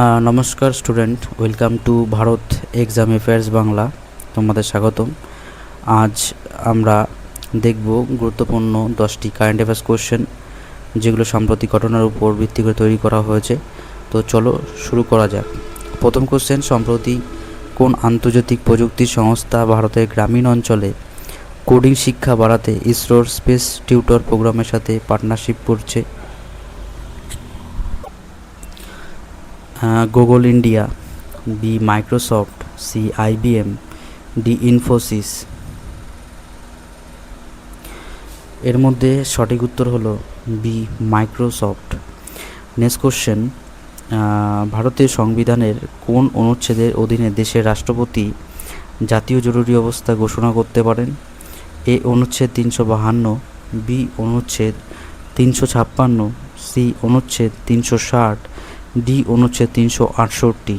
নমস্কার student, welcome to Bharat exam affairs Bangla. তোমাদের স্বাগতম। আজ আমরা দেখব গুরুত্বপূর্ণ 10টি কারেন্ট অ্যাফেয়ার্স কোশ্চেন, যেগুলো সাম্প্রতিক ঘটনার উপর ভিত্তি করে তৈরি করা হয়েছে। তো চলো শুরু করা যাক। প্রথম কোশ্চেন, সম্প্রতি কোন আন্তর্জাতিক প্রযুক্তি সংস্থা ভারতের গ্রামীণ অঞ্চলে কোডিং শিক্ষা বাড়াতে ইসরোর স্পেস টিউটর প্রোগ্রামের সাথে পার্টনারশিপ করছে? Google India, B Microsoft, C IBM, D Infosys. এর মধ্যে সঠিক উত্তর হলো বি মাইক্রোসফট। নেক্সট কোশ্চেন, ভারতের সংবিধানের কোন অনুচ্ছেদের অধীনে দেশের রাষ্ট্রপতি জাতীয় জরুরি অবস্থা ঘোষণা করতে পারেন? এ অনুচ্ছেদ 352, বি অনুচ্ছেদ 356, সি অনুচ্ছেদ 360, ডি অনুচ্ছেদ 368।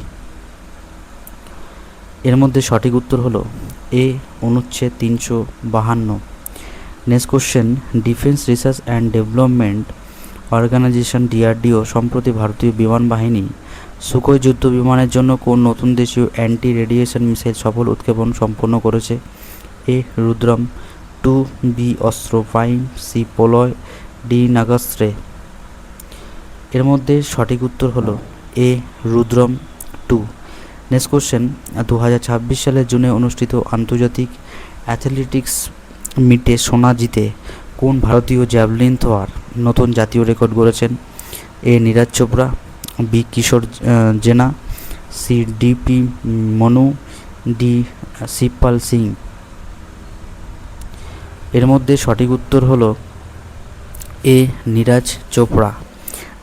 এর মধ্যে সঠিক উত্তর হলো এ অনুচ্ছেদ 352। Next question, defence research and development organisation DRDO সম্প্রতি ভারতীয় বিমান বাহিনী সুখোই যুদ্ধ বিমানের জন্য কোন নতুন দেশীয় অ্যান্টি রেডিয়েশন মিসাইল সফল উৎক্ষেপণ সম্পন্ন করেছে? এ রুদ্রম 2, বি অস্ত্র 5, সি পোলয়, ডি নাগাস্ত্রে। এর মধ্যে সঠিক উত্তর হলো এ রুদ্রম 2। নেক্সট কোশ্চেন, 2026 সালের জুনে অনুষ্ঠিত আন্তর্জাতিক অ্যাথলেটিক্স মিটে সোনা জিতে কোন ভারতীয় জ্যাভলিন থ্রোয়ার নতুন জাতীয় রেকর্ড গড়েছেন? A Neeraj Chopra, B Kishore Jena, C DP Manu, D Shivpal Singh. এর মধ্যে সঠিক উত্তর হলো A Neeraj Chopra.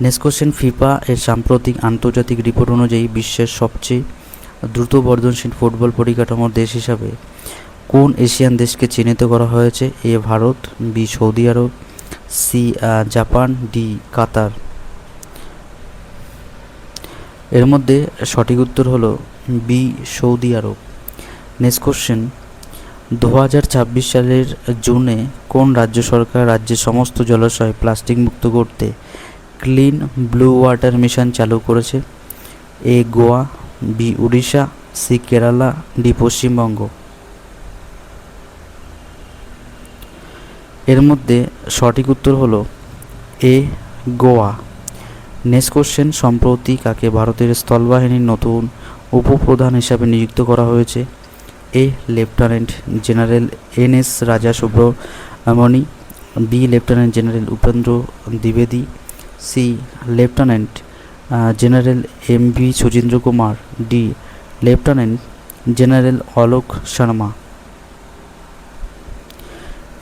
Next question, FIFA এর সাম্প্রতিক আন্তর্জাতিক রিপোর্ট অনুযায়ী বিশ্বের সবচেয়ে দ্রুত বর্ধনশীল ফুটবল পরিকাঠামোর দেশ হিসাবে কোন এশিয়ান দেশকে চিহ্নিত করা হয়েছে? এ ভারত, বি সৌদি আরব, সি জাপান, ডি কাতার। এর মধ্যে সঠিক উত্তর হলো বি সৌদি আরব। নেক্সট কোশ্চেন, 2026 সালের জুনে কোন রাজ্য সরকার রাজ্যের সমস্ত জলাশয় প্লাস্টিক মুক্ত করতে ক্লিন ব্লু ওয়াটার মিশন চালু করেছে? A Goa, B Orissa, C Kerala, D Paschimbanga. এর মধ্যে সঠিক উত্তর হলো এ গোয়া। নেক্সট কোশ্চেন, সম্প্রতি কাকে ভারতের স্থলবাহিনীর নতুন উপপ্রধান হিসাবে নিযুক্ত করা হয়েছে? এ lieutenant general NS Raja Subramani, B lieutenant general Upendra দ্বিবেদী, C lieutenant general MV Sujindra Kumar, D lieutenant general Alok Sharma.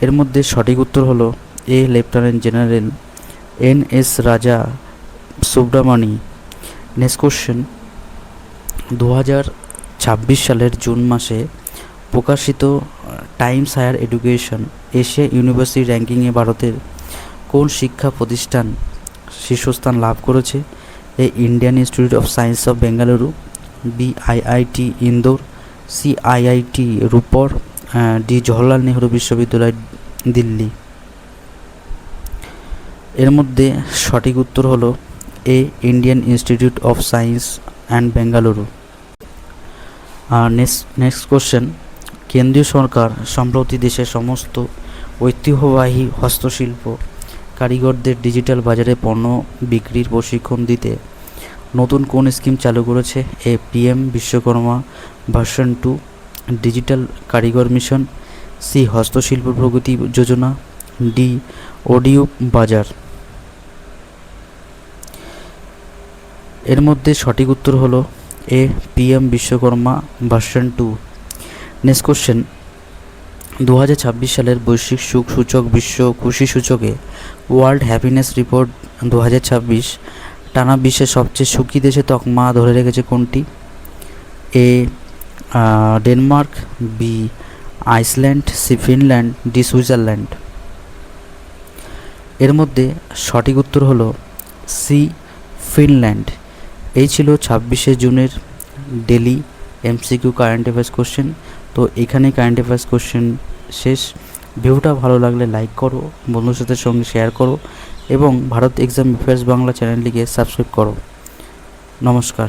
এর মধ্যে সঠিক উত্তর হলো এ lieutenant general NS Raja সুব্রমণি। Next question, 2026 সালের জুন মাসে প্রকাশিত Times Higher Education Asia University র্যাঙ্কিংয়ে ভারতের কোন শিক্ষা প্রতিষ্ঠান শীর্ষস্থান লাভ করেছে? A Indian Institute of Science of Bengaluru, B IIT Indore, C IIT Ropar, D Jawaharlal Nehru বিশ্ববিদ্যালয় দিল্লি। এর মধ্যে সঠিক উত্তর হলো A Indian Institute of Science and Bengaluru. Next question, কেন্দ্রীয় সরকার সম্প্রতি দেশের সমস্ত ঐতিহ্যবাহী হস্তশিল্প কারিগরদের ডিজিটাল বাজারে পণ্য বিক্রির প্রশিক্ষণ দিতে নতুন কোন স্কিম চালু করেছে? এ PM বিশ্বকর্মা ভার্সন 2, ডিজিটাল কারিগর মিশন, সি হস্তশিল্প প্রগতি যোজনা, ডি অডিও বাজার। এর মধ্যে সঠিক উত্তর হলো এ PM Vishwakarma version 2। Next question, 2026 সালের বৈশ্বিক সুখ সূচক বিশ্ব খুশি সূচকে ওয়ার্ল্ড হ্যাপিনেস রিপোর্ট 2026 টানা বিশ্বের সবচেয়ে সুখী দেশে তকমা ধরে রেখেছে কোনটি? A Denmark, B Iceland, C Finland, D Switzerland. এর মধ্যে সঠিক উত্তর হলো সি ফিনল্যান্ড। এই ছিল 26শে জুনের daily MCQ current affairs question. তো এখানে কারেন্ট অ্যাফেয়ার্স কোশ্চেন শেষ। ভিডিওটা ভালো লাগলে লাইক করো, বন্ধুর সাথে সঙ্গে শেয়ার করো এবং ভারত এক্সাম অ্যাফেয়ার্স বাংলা চ্যানেলটিকে সাবস্ক্রাইব করো। নমস্কার।